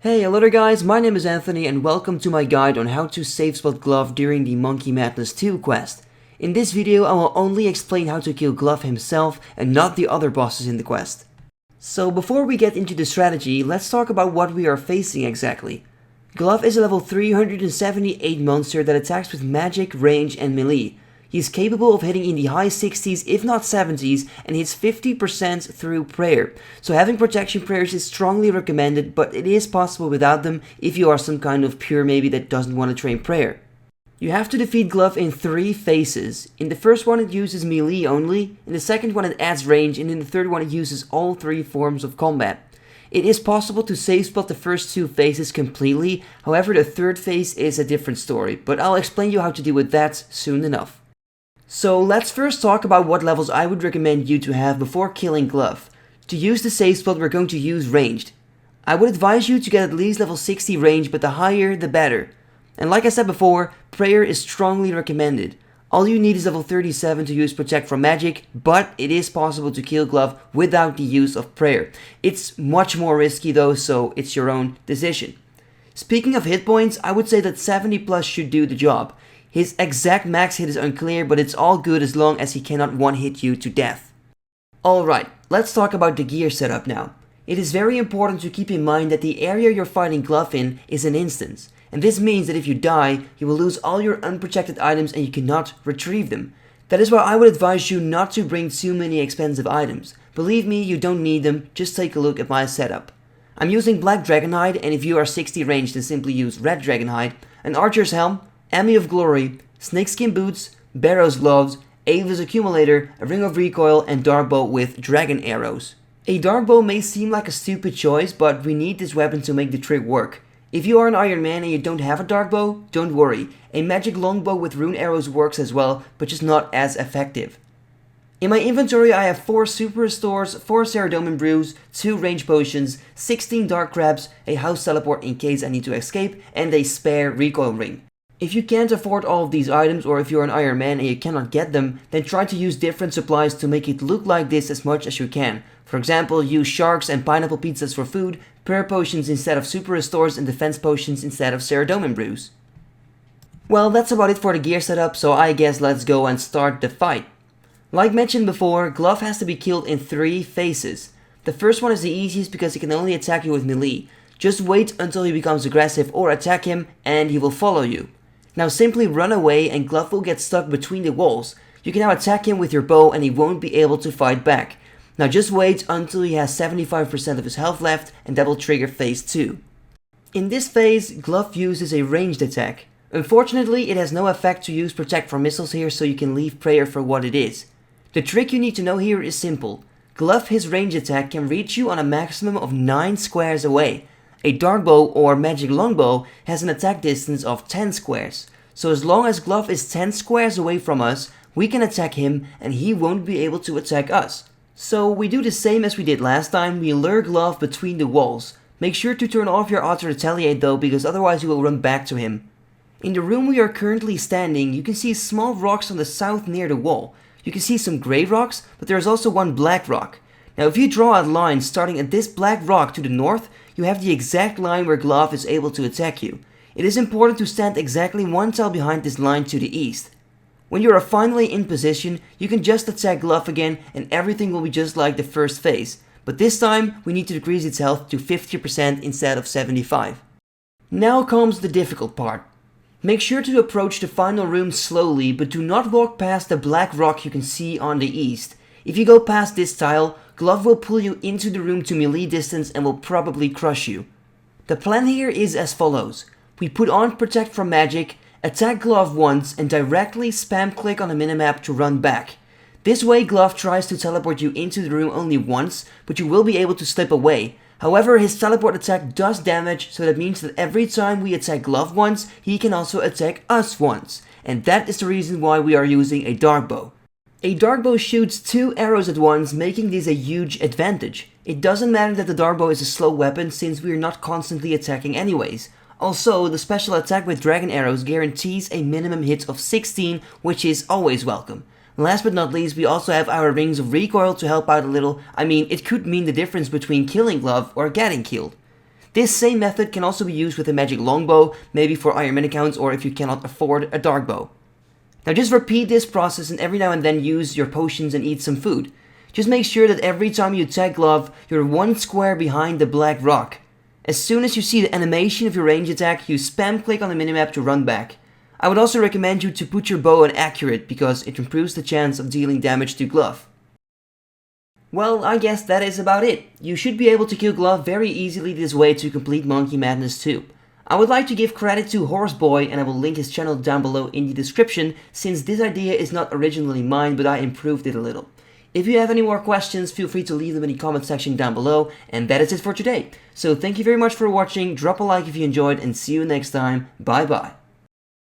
Hey, hello there guys, my name is Anthony and welcome to my guide on how to safe spot Glough during the Monkey Madness 2 quest. In this video I will only explain how to kill Glough himself and not the other bosses in the quest. So before we get into the strategy, let's talk about what we are facing exactly. Glough is a level 378 monster that attacks with magic, range and melee. He is capable of hitting in the high 60s if not 70s and hits 50% through prayer. So having protection prayers is strongly recommended, but it is possible without them if you are some kind of pure maybe that doesn't want to train prayer. You have to defeat Glough in 3 phases. In the first one it uses melee only, in the second one it adds range, and in the third one it uses all 3 forms of combat. It is possible to safe spot the first 2 phases completely, however the third phase is a different story, but I'll explain you how to deal with that soon enough. So let's first talk about what levels I would recommend you to have before killing Glough. To use the safe spot we're going to use ranged. I would advise you to get at least level 60 range, but the higher the better. And like I said before, prayer is strongly recommended. All you need is level 37 to use protect from magic, but it is possible to kill Glough without the use of prayer. It's much more risky though, so it's your own decision. Speaking of hit points, I would say that 70 plus should do the job. His exact max hit is unclear, but it's all good as long as he cannot one-hit you to death. Alright, let's talk about the gear setup now. It is very important to keep in mind that the area you're fighting Glough in is an instance, and this means that if you die, you will lose all your unprotected items and you cannot retrieve them. That is why I would advise you not to bring too many expensive items. Believe me, you don't need them, just take a look at my setup. I'm using black dragonhide, and if you are 60 range then simply use red dragonhide, an archer's helm, Emmy of Glory, snakeskin boots, Barrow's gloves, Ava's accumulator, a ring of recoil, and dark bow with dragon arrows. A dark bow may seem like a stupid choice, but we need this weapon to make the trick work. If you are an Iron Man and you don't have a dark bow, don't worry. A magic longbow with rune arrows works as well, but just not as effective. In my inventory I have 4 super restores, 4 Ceradomin brews, 2 range potions, 16 dark crabs, a house teleport in case I need to escape, and a spare recoil ring. If you can't afford all of these items, or if you're an Iron Man and you cannot get them, then try to use different supplies to make it look like this as much as you can. For example, use sharks and pineapple pizzas for food, prayer potions instead of super restores, and defense potions instead of Ceradomin brews. Well, that's about it for the gear setup, so I guess let's go and start the fight. Like mentioned before, Glough has to be killed in 3 phases. The first one is the easiest because he can only attack you with melee. Just wait until he becomes aggressive or attack him and he will follow you. Now simply run away and Glough will get stuck between the walls. You can now attack him with your bow and he won't be able to fight back. Now just wait until he has 75% of his health left and that will trigger phase 2. In this phase, Glough uses a ranged attack. Unfortunately, it has no effect to use protect from missiles here, so you can leave prayer for what it is. The trick you need to know here is simple. Glough, his ranged attack can reach you on a maximum of 9 squares away. A dark bow or magic longbow has an attack distance of 10 squares. So as long as Glough is 10 squares away from us, we can attack him and he won't be able to attack us. So we do the same as we did last time, we lure Glough between the walls. Make sure to turn off your auto retaliate though, because otherwise you will run back to him. In the room we are currently standing, you can see small rocks on the south near the wall. You can see some grey rocks, but there is also one black rock. Now if you draw a line starting at this black rock to the north, you have the exact line where Glough is able to attack you. It is important to stand exactly 1 tile behind this line to the east. When you are finally in position, you can just attack Glough again and everything will be just like the first phase. But this time, we need to decrease its health to 50% instead of 75. Now comes the difficult part. Make sure to approach the final room slowly, but do not walk past the black rock you can see on the east. If you go past this tile, Glough will pull you into the room to melee distance and will probably crush you. The plan here is as follows. We put on protect from magic, attack Glough once and directly spam click on the minimap to run back. This way Glough tries to teleport you into the room only once, but you will be able to slip away. However, his teleport attack does damage, so that means that every time we attack Glough once, he can also attack us once. And that is the reason why we are using a dark bow. A dark bow shoots 2 arrows at once, making this a huge advantage. It doesn't matter that the dark bow is a slow weapon since we are not constantly attacking anyways. Also, the special attack with dragon arrows guarantees a minimum hit of 16, which is always welcome. Last but not least, we also have our rings of recoil to help out a little. I mean, it could mean the difference between killing Glough or getting killed. This same method can also be used with a magic longbow, maybe for Iron Man accounts or if you cannot afford a dark bow. Now just repeat this process and every now and then use your potions and eat some food. Just make sure that every time you attack Glough, you're 1 square behind the black rock. As soon as you see the animation of your range attack, you spam click on the minimap to run back. I would also recommend you to put your bow on accurate because it improves the chance of dealing damage to Glough. Well, I guess that is about it. You should be able to kill Glough very easily this way to complete Monkey Madness 2. I would like to give credit to Horseboy, and I will link his channel down below in the description, since this idea is not originally mine, but I improved it a little. If you have any more questions, feel free to leave them in the comment section down below, and that is it for today. So thank you very much for watching, drop a like if you enjoyed, and see you next time, bye bye.